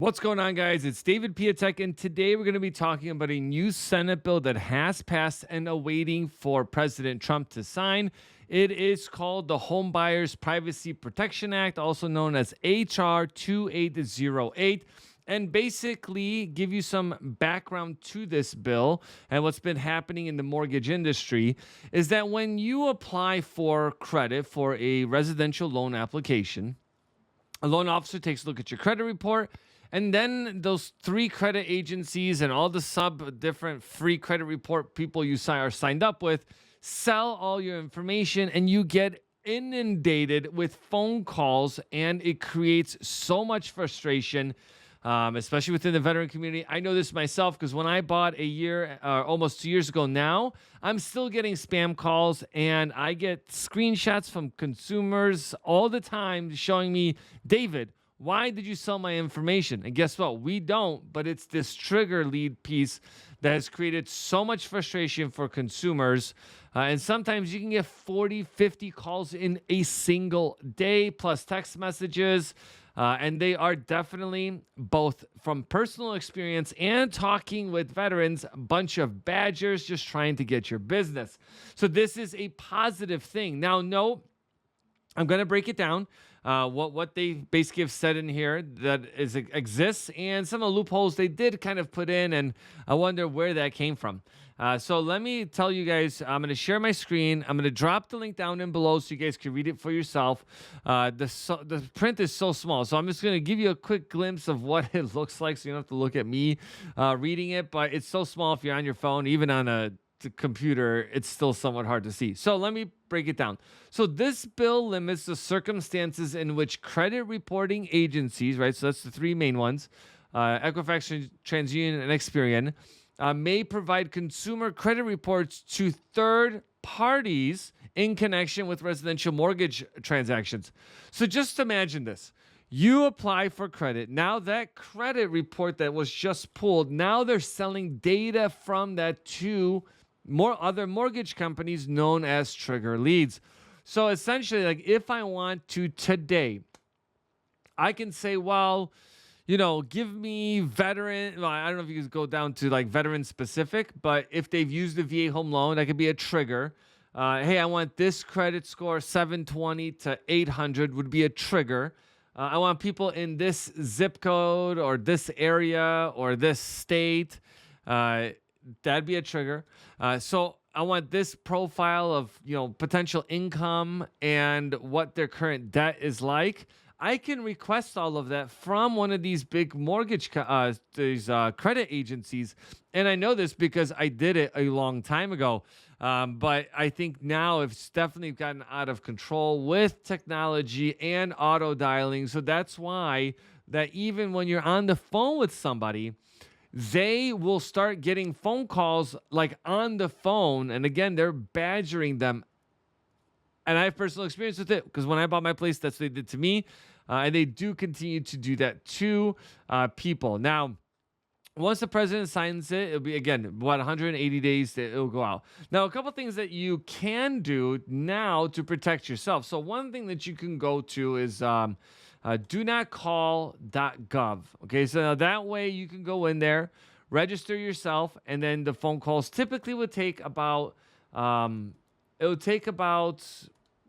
What's going on, guys? It's David Piatek, and today we're going to be talking about a new Senate bill that has passed and awaiting for President Trump to sign. It is called the Homebuyers Privacy Protection Act, also known as HR 2808. And basically, give you some background to this bill and what's been happening in the mortgage industry is that when you apply for credit for a residential loan application, a loan officer takes a look at your credit report, and then those three credit agencies and all the different free credit report people you are signed up with sell all your information, and you get inundated with phone calls, and it creates so much frustration, especially within the veteran community. I know this myself because when I bought a year, almost 2 years ago now, I'm still getting spam calls, and I get screenshots from consumers all the time showing me, David, why did you sell my information? And guess what? We don't, but it's this trigger lead piece that has created so much frustration for consumers. And sometimes you can get 40, 50 calls in a single day, plus text messages. And they are definitely, both from personal experience and talking with veterans, a bunch of badgers just trying to get your business. So this is a positive thing. Now, no, I'm going to break it down. What they basically have said in here that exists, and some of the loopholes they did kind of put in, and I wonder where that came from. So let me tell you guys, I'm going to share my screen. I'm going to drop the link down in below so you guys can read it for yourself. The print is so small, so I'm just going to give you a quick glimpse of what it looks like so you don't have to look at me reading it, but it's so small if you're on your phone, even on a computer, it's still somewhat hard to see. So let me break it down. So this bill limits the circumstances in which credit reporting agencies, right? So that's the three main ones, Equifax, TransUnion, and Experian, may provide consumer credit reports to third parties in connection with residential mortgage transactions. So just imagine this. You apply for credit. Now that credit report that was just pulled, now they're selling data from that to other mortgage companies known as trigger leads. So essentially, like if I want to today, I can say, well, give me veteran. Well, I don't know if you can go down to like veteran specific, but if they've used the VA home loan, that could be a trigger. Hey, I want this credit score 720 to 800 would be a trigger. I want people in this zip code or this area or this state. That'd be a trigger. So I want this profile of potential income and what their current debt is like. I can request all of that from one of these big mortgage credit agencies, and I know this because I did it a long time ago. But I think now it's definitely gotten out of control with technology and auto dialing. So that's why that even when you're on the phone with somebody, they will start getting phone calls like on the phone. And again, they're badgering them. And I have personal experience with it because when I bought my place, that's what they did to me. And they do continue to do that to people. Now, once the president signs it, it'll be, again, about 180 days that it'll go out. Now, a couple things that you can do now to protect yourself. So one thing that you can go to is DoNotCall.gov. Okay, so now that way you can go in there, register yourself, and then the phone calls typically would take about, about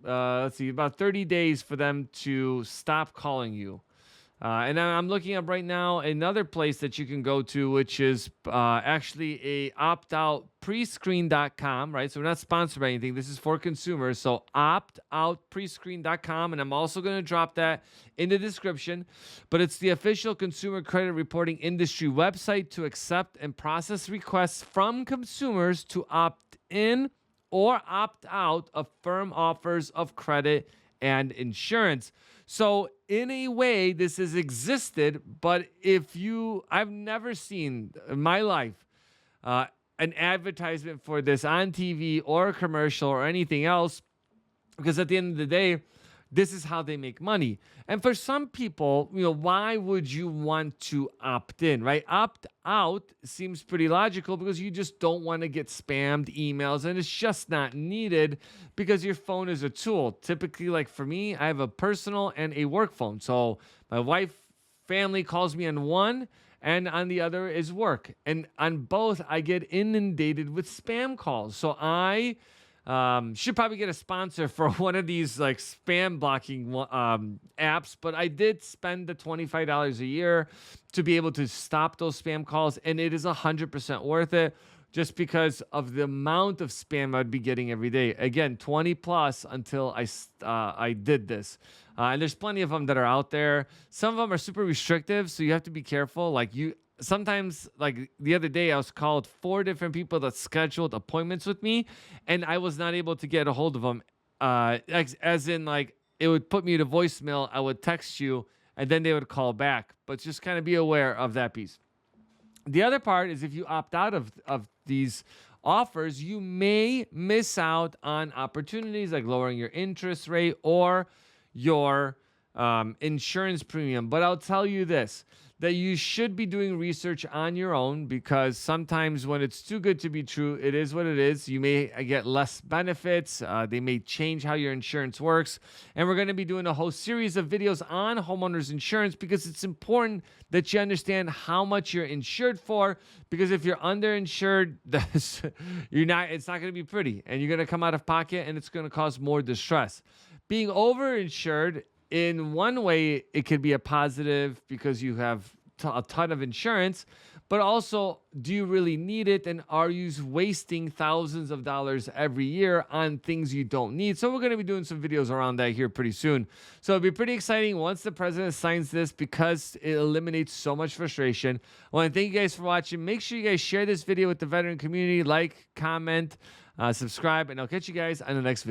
30 days for them to stop calling you. And I'm looking up right now another place that you can go to, which is actually a opt-out prescreen.com, right? So we're not sponsored by anything. This is for consumers. So optoutprescreen.com. And I'm also going to drop that in the description. But it's the official consumer credit reporting industry website to accept and process requests from consumers to opt in or opt out of firm offers of credit and insurance. So in a way, this has existed, but I've never seen in my life an advertisement for this on TV or a commercial or anything else, because at the end of the day, this is how they make money. And for some people, why would you want to opt in, right? Opt out seems pretty logical because you just don't want to get spammed emails, and it's just not needed because your phone is a tool. Typically, like for me, I have a personal and a work phone. So my wife family calls me on one, and on the other is work. And on both, I get inundated with spam calls. So I should probably get a sponsor for one of these like spam blocking apps, but I did spend the $25 a year to be able to stop those spam calls, and it is 100% worth it just because of the amount of spam I'd be getting every day. Again, 20 plus until I did this. And there's plenty of them that are out there. Some of them are super restrictive, so you have to be careful. Sometimes, like the other day, I was called 4 different people that scheduled appointments with me, and I was not able to get a hold of them. As in, like, it would put me to voicemail, I would text you, and then they would call back. But just kind of be aware of that piece. The other part is if you opt out of these offers, you may miss out on opportunities like lowering your interest rate or your insurance premium. But I'll tell you this, that you should be doing research on your own, because sometimes when it's too good to be true, it is what it is. You may get less benefits. They may change how your insurance works. And we're going to be doing a whole series of videos on homeowners insurance, because it's important that you understand how much you're insured for, because if you're underinsured, it's not going to be pretty, and you're going to come out of pocket, and it's going to cause more distress. Being overinsured, in one way, it could be a positive because you have a ton of insurance, but also, do you really need it? And are you wasting thousands of dollars every year on things you don't need? So we're going to be doing some videos around that here pretty soon. So it'll be pretty exciting once the president signs this, because it eliminates so much frustration. I want to thank you guys for watching. Make sure you guys share this video with the veteran community, like, comment, subscribe, and I'll catch you guys on the next video.